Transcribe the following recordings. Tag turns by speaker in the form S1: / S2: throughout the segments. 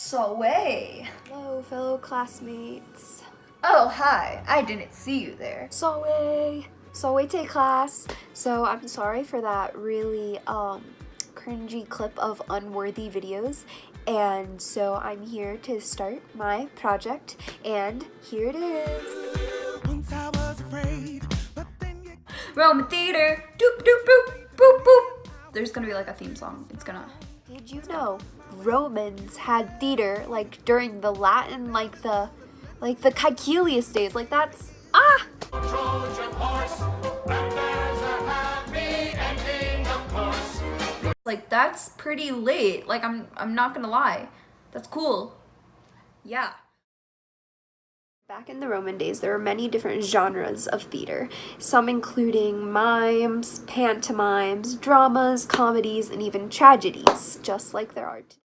S1: Soe.
S2: Hello, fellow classmates.
S1: Oh, hi. I didn't see you there.
S2: Soe to class. So I'm sorry for that really cringy clip of unworthy videos. And so I'm here to start my project, and here it is.
S3: Once I was afraid, but then you
S1: Roman theater. Doop doop boop boop boop. There's gonna be like a theme song. It's gonna.
S2: Did you know Romans had theater like during the Latin, like the Caecilius days? Like that's
S4: Trojan horse, and there's a happy ending, of course.
S1: Like that's pretty late. Like I'm not gonna lie. That's cool. Yeah.
S2: Back in the Roman days, there were many different genres of theater, some including mimes, pantomimes, dramas, comedies, and even tragedies, just like there are today.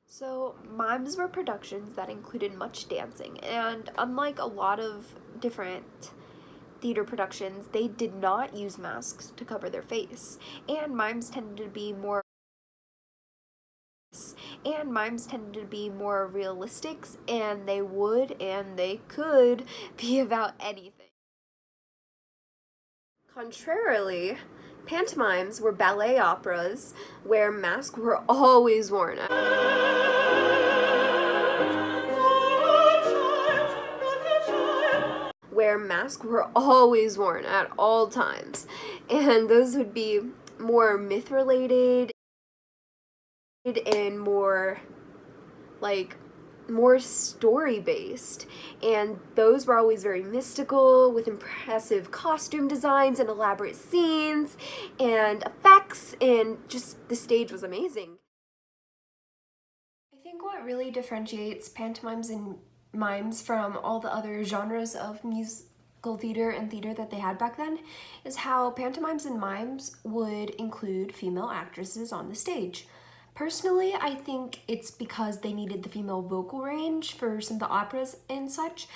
S2: So, mimes were productions that included much dancing, and unlike a lot of different theater productions, they did not use masks to cover their face, and mimes tended to be more realistic, and they could be about anything. Contrarily, pantomimes were ballet operas where masks were always worn. At all times, and those would be more myth related and more story based, and those were always very mystical with impressive costume designs and elaborate scenes and effects, and just the stage was amazing. I think what really differentiates pantomimes and mimes from all the other genres of musical theater and theater that they had back then is how pantomimes and mimes would include female actresses on the stage. Personally, I think it's because they needed the female vocal range for some of the operas and such.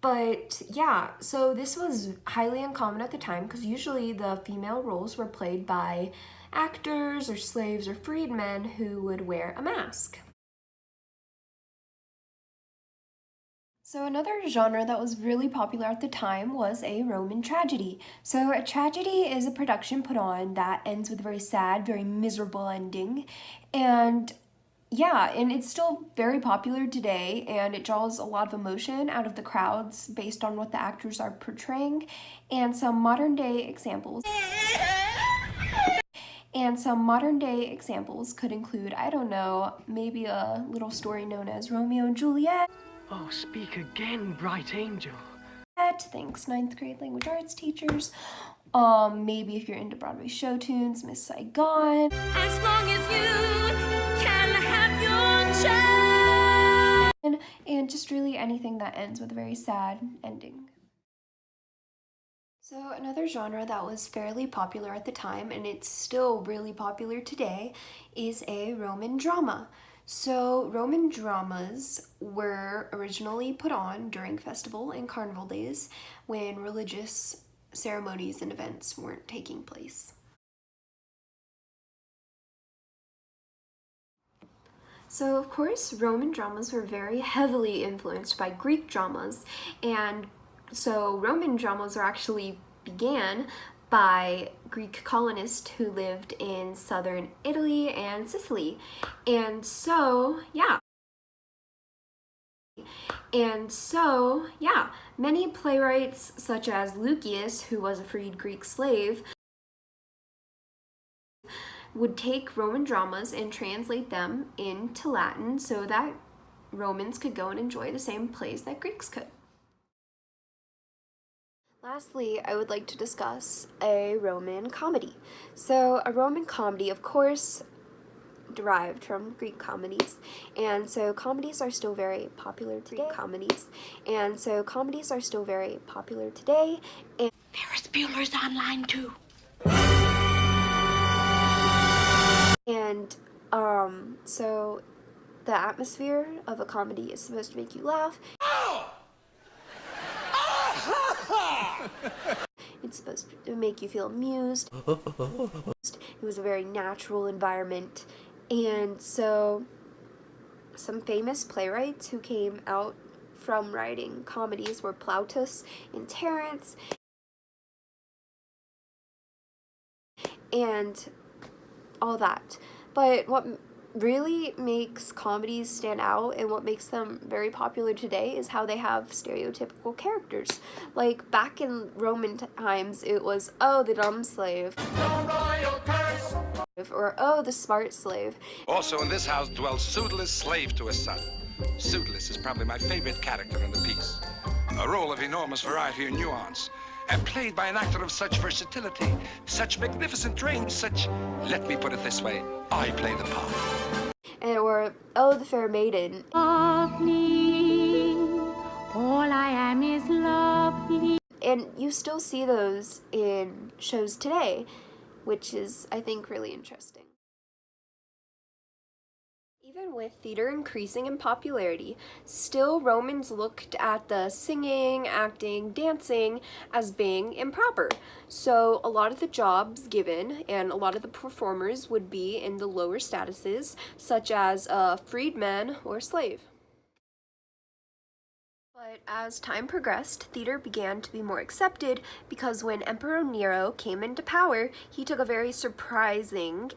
S2: But yeah, so this was highly uncommon at the time because usually the female roles were played by actors or slaves or freedmen who would wear a mask. So another genre that was really popular at the time was a Roman tragedy. So a tragedy is a production put on that ends with a very sad, very miserable ending. And yeah, and it's still very popular today, and it draws a lot of emotion out of the crowds based on what the actors are portraying. And some modern day examples could include, I don't know, maybe a little story known as Romeo and Juliet.
S5: Oh, speak again, bright angel.
S2: Thanks, 9th grade language arts teachers. Maybe if you're into Broadway show tunes, Miss Saigon.
S6: As long as you can have your child.
S2: And just really anything that ends with a very sad ending. So another genre that was fairly popular at the time, and it's still really popular today, is a Roman drama. So Roman dramas were originally put on during festival and carnival days when religious ceremonies and events weren't taking place. So of course, Roman dramas were very heavily influenced by Greek dramas, and so Roman dramas actually began by Greek colonists who lived in southern Italy and Sicily. And so, yeah, many playwrights such as Lucius, who was a freed Greek slave, would take Roman dramas and translate them into Latin so that Romans could go and enjoy the same plays that Greeks could. Lastly, I would like to discuss a Roman comedy. So a Roman comedy, of course, derived from Greek comedies, and so comedies are still very popular today. And
S6: Ferris Bueller's online too.
S2: And so the atmosphere of a comedy is supposed to make you laugh. It's supposed to make you feel amused. It was a very natural environment, and so Some famous playwrights who came out from writing comedies were Plautus and Terence, and all that. But what really makes comedies stand out and what makes them very popular today is how they have stereotypical characters. Like back in Roman times, it was, oh, the dumb slave, or oh, the smart slave.
S7: Also in this house dwells Pseudolus, slave to a son. Pseudolus is probably my favorite character in the piece. A role of enormous variety and nuance, and played by an actor of such versatility, such magnificent range, such, let me put it this way, I play the part.
S2: And or, oh, the fair maiden.
S6: Lovely, all I am is lovely.
S2: And you still see those in shows today, which is, I think, really interesting. Even with theater increasing in popularity, still Romans looked at the singing, acting, dancing as being improper. So a lot of the jobs given and a lot of the performers would be in the lower statuses, such as a freedman or slave. But as time progressed, theater began to be more accepted because when Emperor Nero came into power, he took a very surprising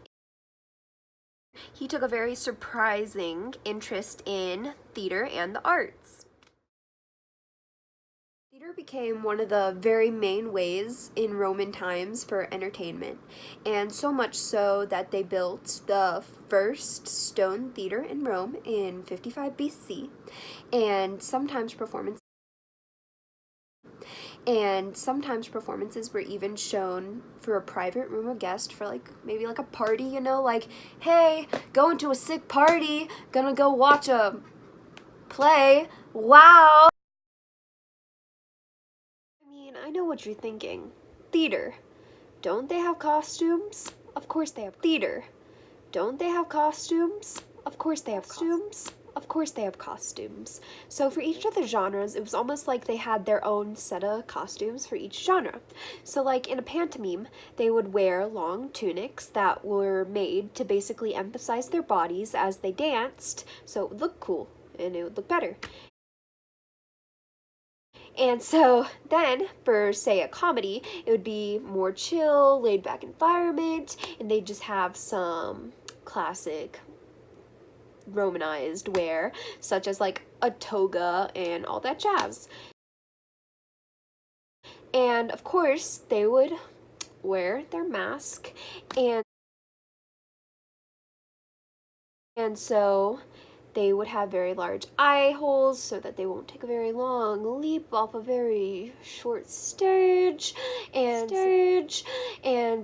S2: interest in theater and the arts. Theater became one of the very main ways in Roman times for entertainment, and so much so that they built the first stone theater in Rome in 55 BC, and sometimes performances were even shown for a private room of guests for maybe a party, you know, like, hey, going to a sick party, gonna go watch a play, wow. I mean, I know what you're thinking. Theater. Don't they have costumes? Of course they have theater. Don't they have costumes? Of course they have costumes. Of course they have costumes. So for each of the genres, it was almost like they had their own set of costumes for each genre. So like in a pantomime, they would wear long tunics that were made to basically emphasize their bodies as they danced, so it would look cool and it would look better. And so then for, say, a comedy, it would be more chill, laid back environment, and they'd just have some classic Romanized wear, such as like a toga and all that jazz. And of course, they would wear their mask, and so they would have very large eye holes so that they won't take a very long leap off a very short stage, and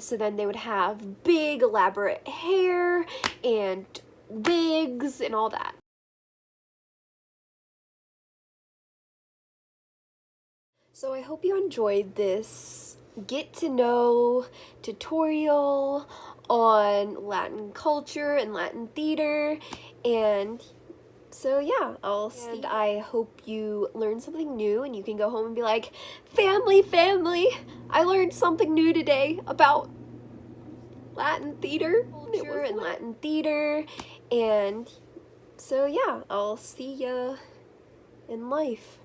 S2: so then they would have big elaborate hair and wigs and all that. So I hope you enjoyed this get to know tutorial on Latin culture and Latin theater, and so yeah, and I hope you learned something new and you can go home and be like, family, I learned something new today about Latin theater culture and Latin theater. And so yeah, I'll see ya in life.